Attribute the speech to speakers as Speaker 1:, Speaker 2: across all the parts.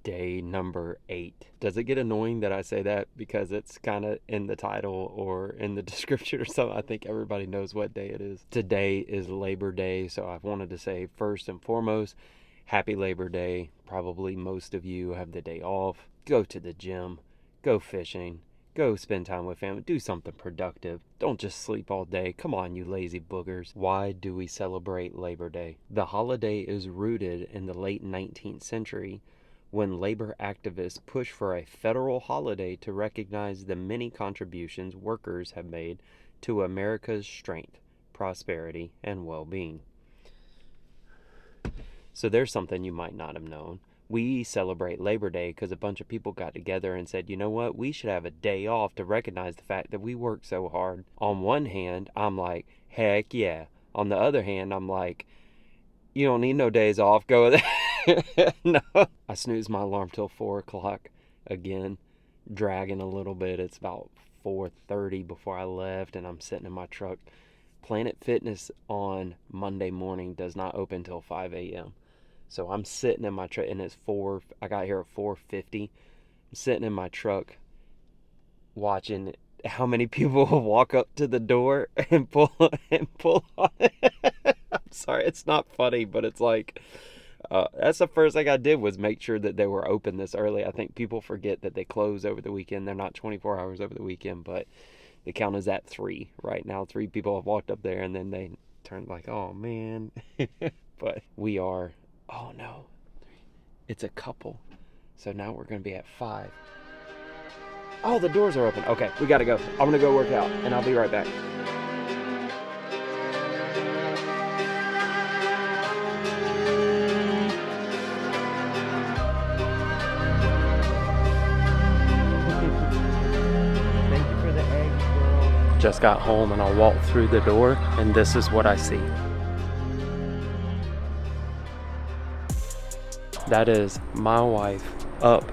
Speaker 1: Day number 8. Does it get annoying that I say that because it's kind of in the title or in the description or something? I think everybody knows what day it is. Today is Labor Day, so I've wanted to say first and foremost, happy Labor Day. Probably most of you have the day off. Go to the gym, go fishing, go spend time with family, do something productive. Don't just sleep all day. Come on, you lazy boogers. Why do we celebrate Labor Day? The holiday is rooted in the late 19th century when labor activists pushed for a federal holiday to recognize the many contributions workers have made to America's strength, prosperity, and well-being. So there's something you might not have known. We celebrate Labor Day because a bunch of people got together and said, you know what, we should have a day off to recognize the fact that we work so hard. On one hand, I'm like, heck yeah. On the other hand, I'm like, you don't need no days off. Go with it. No. I snoozed my alarm till 4 o'clock again, dragging a little bit. It's about 4:30 before I left, and I'm sitting in my truck. Planet Fitness on Monday morning does not open till 5 a.m. So I'm sitting in my truck, and it's 4. I got here at 4:50. I'm sitting in my truck watching how many people will walk up to the door and pull on it. I'm sorry, it's not funny, but it's like that's the first thing I did was make sure that they were open this early. I think people forget that they close over the weekend. They're not 24 hours over the weekend, but the count is at 3 right now. 3 people have walked up there, and then they turned like, oh man. But we are, oh no, it's a couple. So now we're going to be at 5. Oh, the doors are open. Okay, we got to go. I'm going to go work out, and I'll be right back. Thank you for the eggs, girl. Just got home, and I walked through the door, and this is what I see. That is my wife up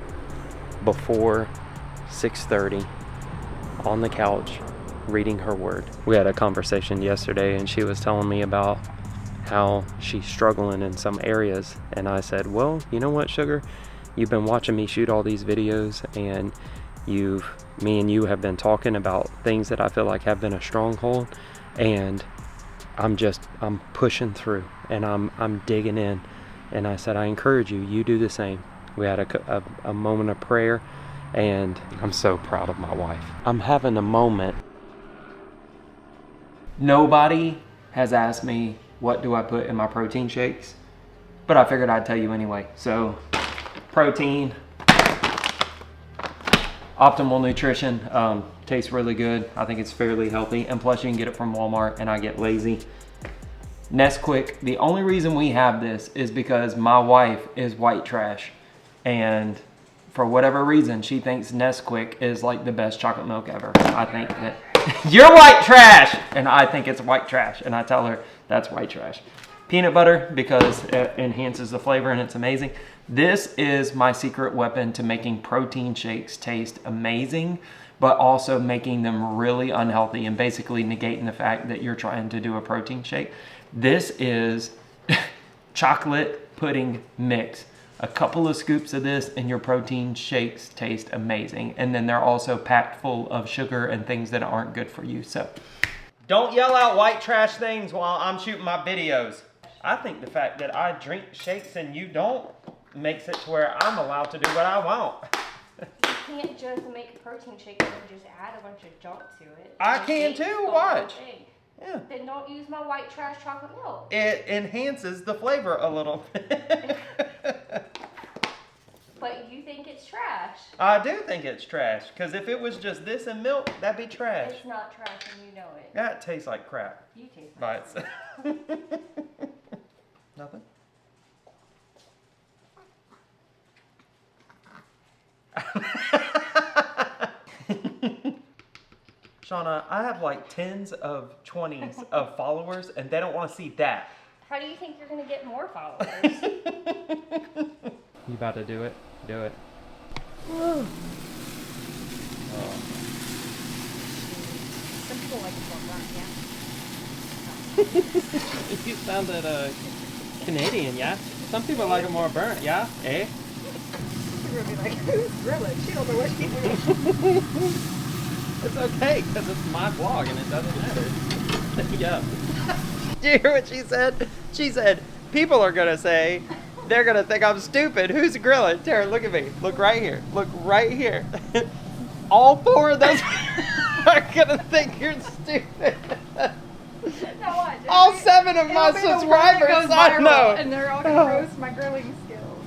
Speaker 1: before 6:30 on the couch reading her word. We had a conversation yesterday, and she was telling me about how she's struggling in some areas, and I said, well, you know what, sugar, you've been watching me shoot all these videos, and me and you have been talking about things that I feel like have been a stronghold, and I'm pushing through, and I'm digging in. And I said, I encourage you, you do the same. We had a moment of prayer, and I'm so proud of my wife. I'm having a moment. Nobody has asked me what do I put in my protein shakes, but I figured I'd tell you anyway. So, protein, Optimal Nutrition, tastes really good. I think it's fairly healthy, and plus you can get it from Walmart, and I get lazy. Nesquik, the only reason we have this is because my wife is white trash, and for whatever reason she thinks Nesquik is like the best chocolate milk ever. I think that you're white trash, and I think it's white trash, and I tell her that's white trash. Peanut butter, because it enhances the flavor and it's amazing. This is my secret weapon to making protein shakes taste amazing, but also making them really unhealthy and basically negating the fact that you're trying to do a protein shake. This is chocolate pudding mix. A couple of scoops of this and your protein shakes taste amazing. And then they're also packed full of sugar and things that aren't good for you. So don't yell out white trash things while I'm shooting my videos. I think the fact that I drink shakes and you don't makes it to where I'm allowed to do what I want.
Speaker 2: You can't just make a protein shake and just add a bunch of junk to it.
Speaker 1: I can too, watch.
Speaker 2: Yeah. Then don't use my white trash chocolate milk.
Speaker 1: It enhances the flavor a little bit.
Speaker 2: But you think it's trash.
Speaker 1: I do think it's trash, because if it was just this and milk, that'd be trash.
Speaker 2: It's not trash and you know it.
Speaker 1: That tastes like crap.
Speaker 2: You taste
Speaker 1: By
Speaker 2: like
Speaker 1: itself. Nothing? Shauna, I have like 10s of 20s of followers, and they don't want to see that.
Speaker 2: How do you think you're going to get more followers?
Speaker 1: You about to do it? Do it.
Speaker 2: Some people like it more burnt, yeah?
Speaker 1: You sounded Canadian, yeah? Some people like it more burnt, yeah? Eh?
Speaker 3: gonna be like, who's grilling? She don't know what she's doing.
Speaker 4: It's okay, because it's my vlog and it doesn't matter. Yeah. Do you hear what she said? She said, people are gonna say, they're gonna think I'm stupid. Who's grilling? Tara, look at me. Look right here. Look right here. All 4 of those are gonna think you're stupid.
Speaker 3: Now watch.
Speaker 4: All 7 of my
Speaker 3: It'll be the one that
Speaker 4: subscribers,
Speaker 3: goes
Speaker 4: I
Speaker 3: viral,
Speaker 4: know.
Speaker 3: And they're all gonna roast my grilling skills.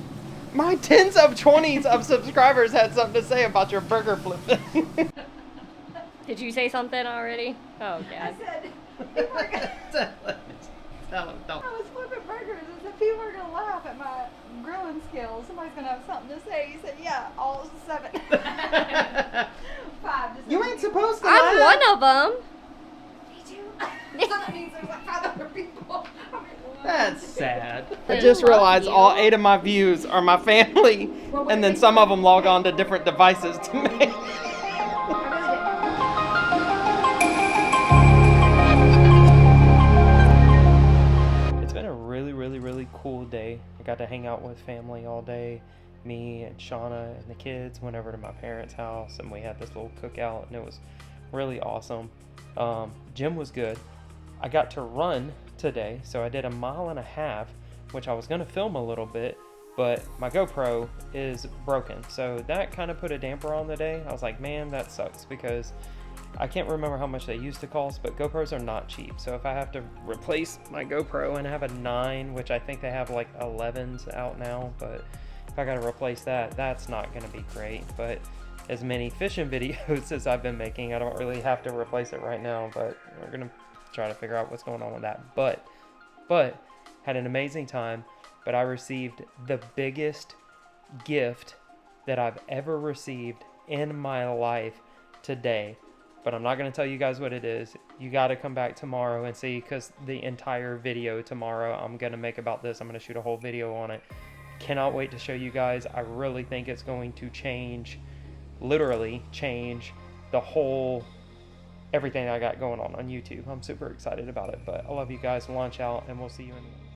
Speaker 4: My tens of 20s of subscribers had something to say about your burger flipping.
Speaker 2: Did you say something already? Oh,
Speaker 3: I
Speaker 2: God.
Speaker 3: said, people are gonna,
Speaker 4: Tell him, don't.
Speaker 3: I was flipping burgers and said, people are gonna laugh at my grilling skills. Somebody's gonna have something to say. He said, yeah, all 7. 5 to 7.
Speaker 4: You ain't supposed to
Speaker 2: I'm
Speaker 4: laugh.
Speaker 2: one of them.
Speaker 3: Me too. So that means there's like 5 other people.
Speaker 4: That's sad. I
Speaker 2: They
Speaker 4: just
Speaker 2: love
Speaker 4: realized
Speaker 2: you.
Speaker 4: all 8 of my views are my family, and then some of them log on to different devices to me. It's been a really cool day. I got to hang out with family all day. Me and Shauna and the kids went over to my parents' house, and we had this little cookout, and it was really awesome. Gym was good. I got to run today, so I did a 1.5 miles, which I was going to film a little bit, but my GoPro is broken, so that kind of put a damper on the day. I was like, man, that sucks, because I can't remember how much they used to cost, but GoPros are not cheap. So if I have to replace my GoPro and have a 9, which I think they have like 11s out now, but if I got to replace that, that's not going to be great. But as many fishing videos as I've been making, I don't really have to replace it right now, but we're going to try to figure out what's going on with that. But had an amazing time, but I received the biggest gift that I've ever received in my life today. But I'm not going to tell you guys what it is. You got to come back tomorrow and see, because the entire video tomorrow I'm going to make about this. I'm going to shoot a whole video on it. Cannot wait to show you guys. I really think it's going to change, literally change the whole, everything I got going on YouTube. I'm super excited about it, but I love you guys. Launch out, and we'll see you in the